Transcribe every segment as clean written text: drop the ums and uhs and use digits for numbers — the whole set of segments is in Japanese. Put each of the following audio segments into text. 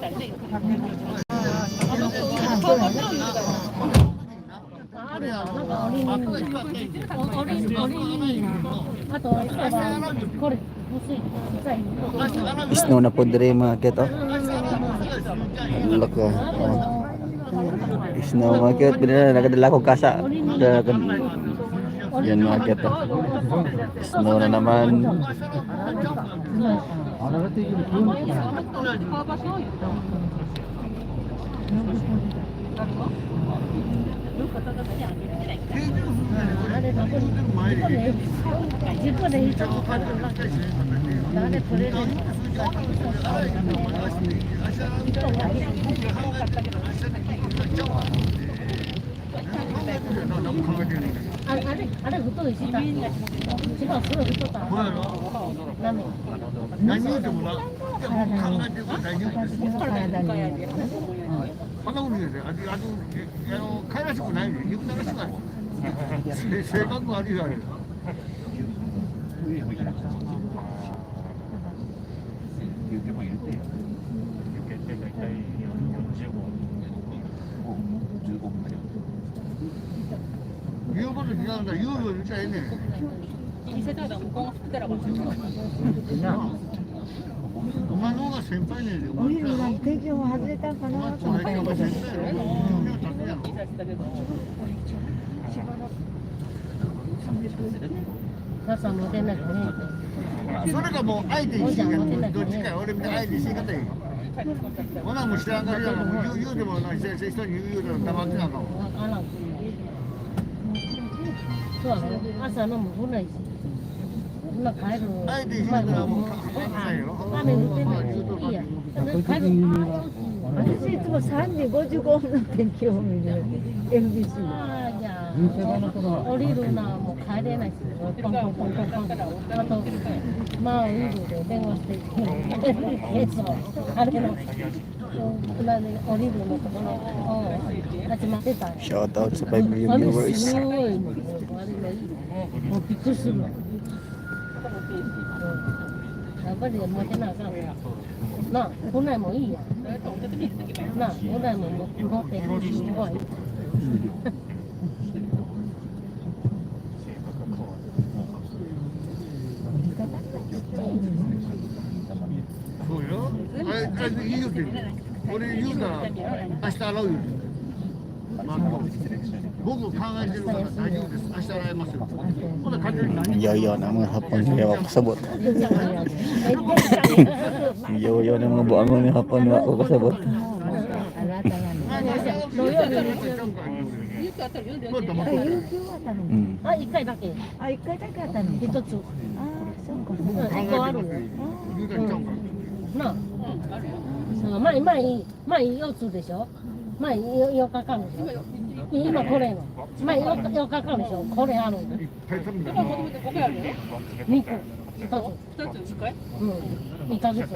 あるわ、なんか어린이あとこれmusik sa Snow na po diri mga kit oh. Look oh. Snow mga kit, nakadala ko kasa. Yan mga kit oh. Snow na naman.あれ太いしさ、違う、それ太った。何言うてもな、考えてること大丈夫です。こんなこと言うて、かいらしくないね、憎たらしくない。性格悪いわけだ。言うこと違うんだ、言うように言っちゃええねん。お前の方が先輩ねんで。お昼が手錠を外れたかなと思ったんだけど。朝も出なくね。それがもう相手にしかどっちか俺みたいな相手にし方いい。ほなもう知らんから言うでもない人に言うでも黙ってなんかも。そうね。朝のも来ないし。今帰る。相手にし方はもうないよ。雨降ってないいいや。帰る。私いつも3時55分の天気を見る MBC ああ、じゃあ降りるな、もう帰れないし、ポンポンポンポンポン。あと、まあ、ウィルで電話して、あれの、降りるのところ、始まってた。Shout out sa 5 million viewers. すごい、あれがいい。もうびっくりするわ。やっぱり負けなあかん。なあ、こないもいいや。なあ、こないも持ってすごい。そうよ。あれ言うてる。俺言うたら明日洗うよ。僕考えてるから大丈夫です。明日洗いますよ。ほな勝手に何？ Yoyo na mga hapon niya ako kasabot. Yoyo na mga buang mga hapon niya ako kasabot. あ、一回だけ。あ、1回だけあったの。一つ。ああ、そうか。一個ある。なあ。前4つでしょ。前4日間でしょ。今これの。前4日間でしょ。これある。2個。2つ。うん。2ヶ月。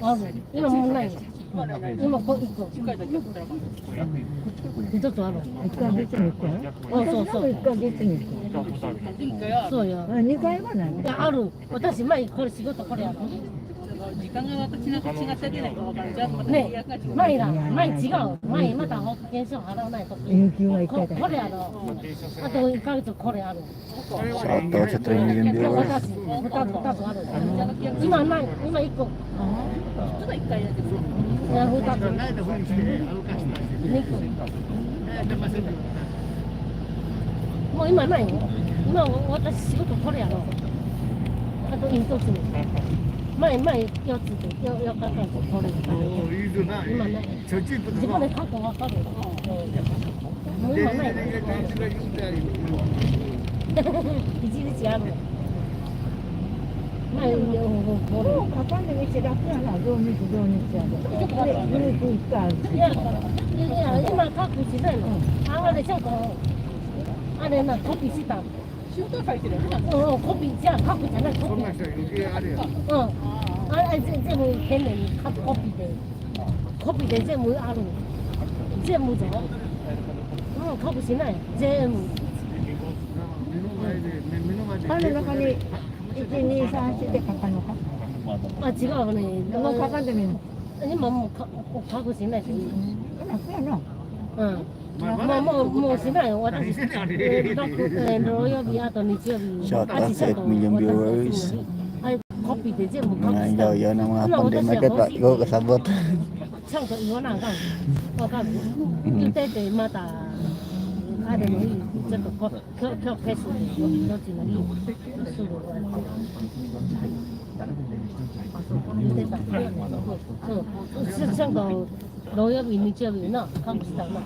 ある。今もうない。今こ1個。1つある。1ヶ月に1個。そうそう。1ヶ月に1個。そうよ。2回はない。ある。私前これ仕事これやる。時間が私の口がせてないか分かる。じゃあね、前違う。前また保険証払わないと。有給は1回だけ。これある。あと1ヶ月これある。Shout out sa 3 million viewers. 2つある。今ない。今1個。ちょっと1回だけど。いや、2つ。2個。もう今ないよ。今私仕事これやろ。あと1つに。前4つで4日間でこれ今ない自分で過去分かるもう今ない一日ある前もうかかんでみて楽やな、土日やで。グループ1回あるし。いや、今確保しないの。あれちょっとあれな、コピーした。仕事書いてるよね。コピーじゃあ書くじゃないコピー。あれ全部変にコピーで全部ある。全部じゃん。コピーしない。全部。あれ中に1、2、3、4で書かのか。あ、違うね。もう書かんでみるの。今もう覚悟しないでいい。そうやな。うん。もうしないよ。私、土曜日、あと日曜日。 Shout out sa 8 million viewers. はい、コピーで全部隠 Mga した。 yaw ng mga Panday Market pa. Ikaw kasabot. ちゃんと言わなあかん。わかる？言っててまたあれのいい。ちょっと今日フェスでどっちのいい。すぐ終わって。言ってた。そう。ちゃんと土曜日日曜日な隠したな。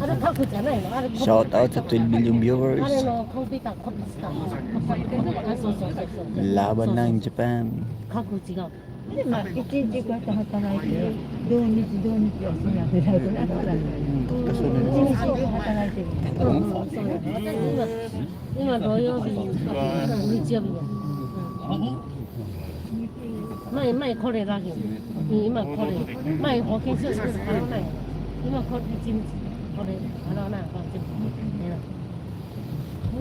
あれ書くじゃないの。あれ。Shout out sa 12 million あれ viewers. のコンピューターコピーしたの。あ、そうそうそうそう。 Laban ng Japan. 書く違う。で、まあ、一日こうやって働いて、土日休みなくなるなったら、一日中働いてる。そうやね。今土曜日、日曜日や。前これだけ。今これ。前保険証しか払わない。今これ一日これ払わないあかん。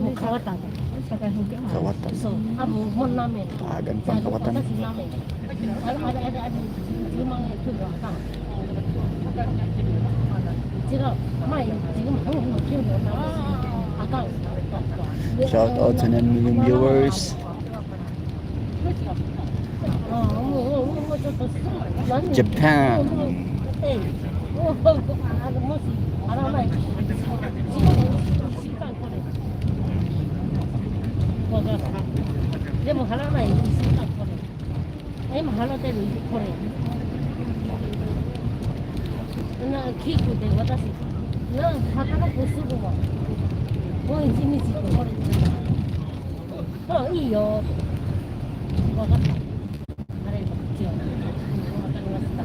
もう変わったんだ。社会保険もある。 Kawatan. そう。あ、もうラーメン。 Agan pang kawatan. 私ラーメン。あれ、10万円来るあかん。違う。前、自分の給料なあかん。 Shout out sa 9 million viewers. もうちょっと。Japan. もし払わないと。でも払わない1週間これ。今払ってるこれ。聞くで私、働くすぐは。もう1日でこれ。あ、いいよ。分かった。あれ、違う。分かりました。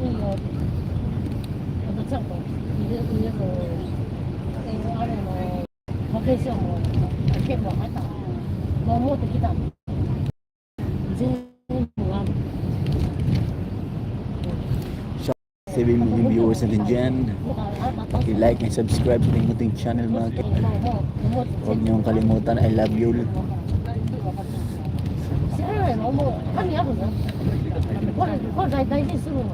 いいよ。あとちゃんと入れと、あれの保険証も結構あった。もう持ってきた。全部ある。 7 million viewers natin dyan. Paki-like and subscribe sa ating munting channel mga kit. Huwag niyong kalimutan, I love you. 知らないのもう紙あるのこれ大事にするの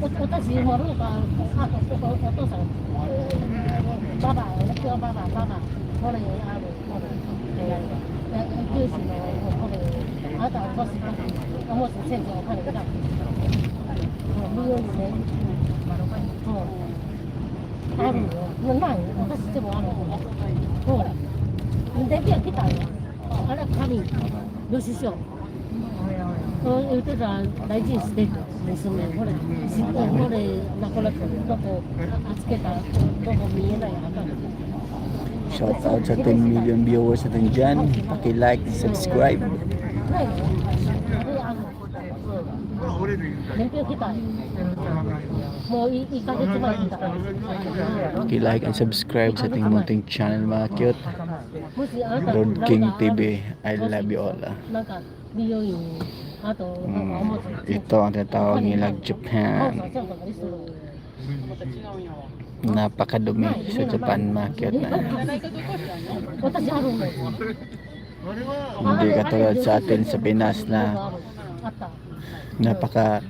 私もるかお父さんババ今日ババこれあるこれ九州のこれあなたは年かもし先生お金か無料にねあるよない私でもあるのデビュー来たよあれ紙領収書言ってたら大事にしてって娘これなくなってどこつけたどこ見えないあかん Shout out sa 10 million viewers natin dyan. Paki-like and subscribe. ないの年表来たもう1ヶ月前来た Paki-like and subscribe sa ating munting channel mga cute. もしあなた Lord King TV, I love you all. なんか美容院あとなんか思って Ito ang tinatawag nilang Japan. Napakadumi sa Japan mga cute na. 私あるの Hindi katulad sa atin sa Pinas na あった napaka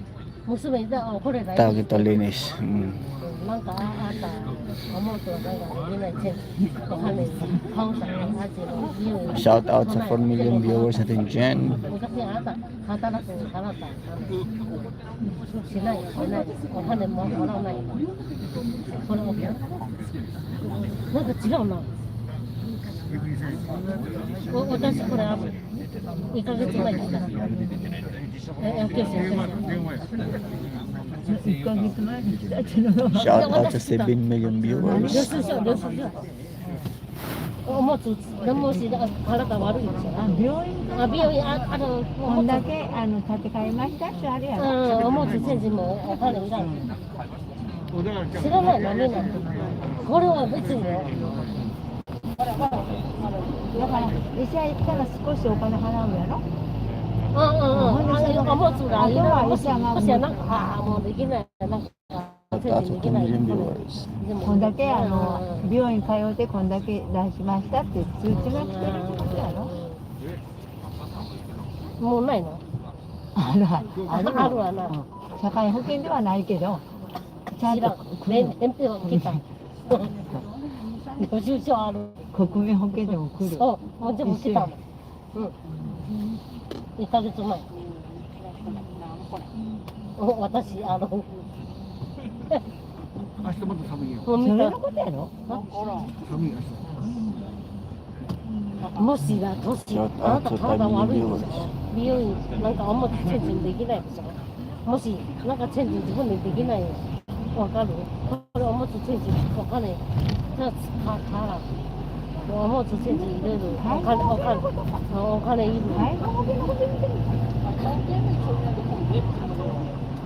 娘でこれ大 tawag 事 ito linis. なんかあった思うとなんか言えないチェンお金顔さんあっちの美容院 Shout out sa 4 million viewers natin dyan. 昔あなた働く払ったしないお金もらわないこれ OK なんか違うな私これある2ヶ月前に来た教師1ヶ月前に来たっていうのは Shout out sa 7 million 領 viewers. 収書おもつでもし体悪いでしょ病院あ美容院あのこんだけ建て替えましたってあれやろおもつ先生もお金いらない知らないのみんなこれは別によだから医者行ったら少しお金払うやろおもつがいらないもしもしやなんかもうできないなんか Shout out sa 2 million viewers. こんだけ病院通ってこんだけ出しましたって通知が来てるってことやろもうないのあるあるあるわな。社会保険ではないけど、ちゃん知らとん。年表来た。領収書ある。国民保険でも来る。そう、もうでも来たもん。うん。1ヶ月前。私、明日また寒いよ。そもう見たれのことやろ寒い明もしな、年、あなた体悪いでしょ。美容院、なんかあんまりチェンジできないでしょ。もし、なんかチェンジ自分でできないよ。わかる？これおむつチェンジわかんない。じゃあ、から。おむつチェンジ入れる。お金いる。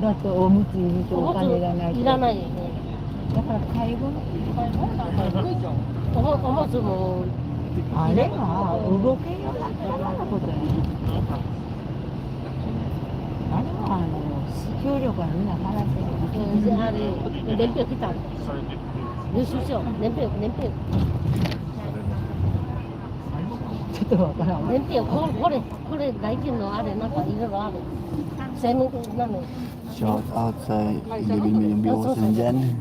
だっておむついるとお金がないと。いらないよね。だから介護のおむつも、あれは動けんようになったらなことやね。あれは給料からみんな払ってる。あれ、年表来たの。領収書、年表。ちょっとわからんわ。年表、これ、外見のあれ、なんかいろいろある。生命、なんだ Shout out sa Living Million viewers na dyan.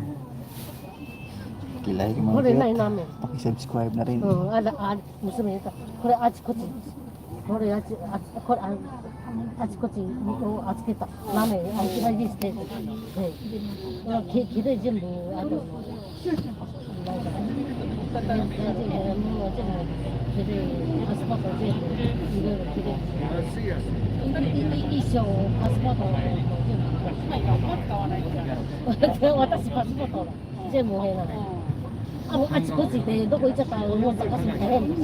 Like これ mga ない kit. ラーメン。 Paki-subscribe na rin. 娘言った。これあちこち。これあちこちを預けた。ラーメン、あちらにして。きれい全部、あと、なんか、きれい、アスパト全部、いろいろきれい。日。安い安い。衣装、パスポートも全部。私パスポート全部変なの。あちこちでどこ行っちゃったらもう探すの大変です。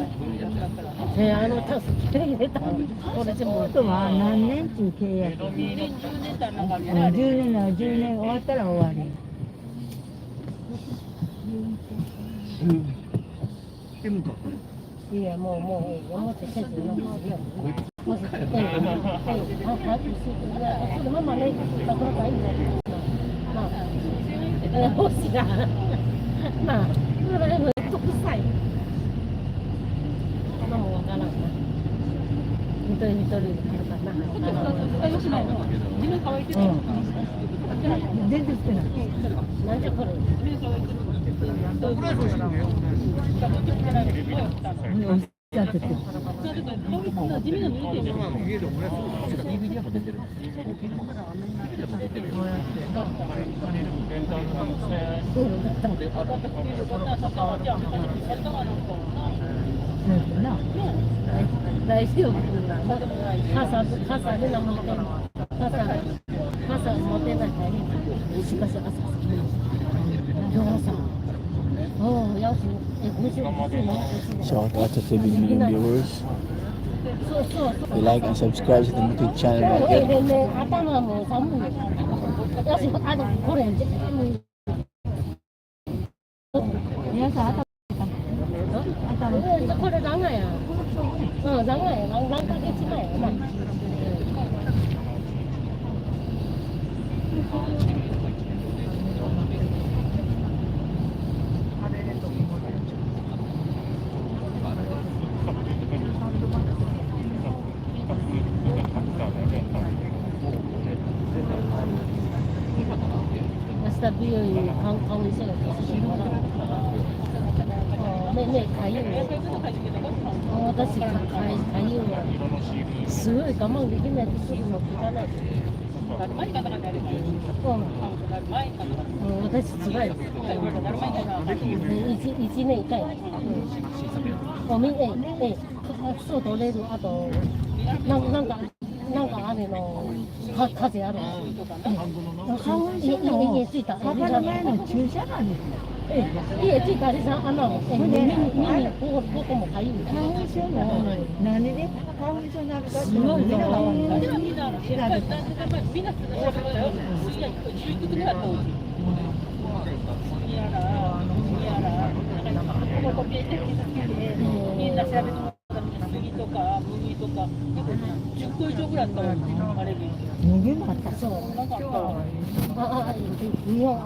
タスキ入れたの。これ全部。あとは何年っていう契約。10年終わったら終わり。M か。いやもう思ってせずにもしそれママねだからいいね。まあ欲しいな。まあそれも得さい。まあもうわからんな。一人いるかな。自分乾いてる。全然してない。なんじゃこれ。これはそうしようね。だって地味な見てる。家でもやつ。な。大丈夫な。傘で何も持ってない。傘持ってない大変。しかし朝今日朝。おお、よし。Shout out sa 7 million viewers. そう。 I-like and subscribe sa ating YouTube channel mga kit. ね、頭も寒いよ。よし、これ、皆さん頭これ長や。長や。何ヶ月前やな。明日美容院に顔見せなきゃいけないから。目かゆい。私かゆいわ。すごい我慢できないとすぐ持っていかない。私つらい。1年1回。そう取れる。あとなんかあれの風ある。花粉症の家ついた。墓の前の注射なんですよ。家ついたあれさ、耳ここもかゆい。花粉症の何で花粉症になるかっていうのをみんなが調べた。みんな調べてもらった杉とか麦とか10個以上ぐらいあったわアレルギー。麦もあった。そう。なんかあったわ。日本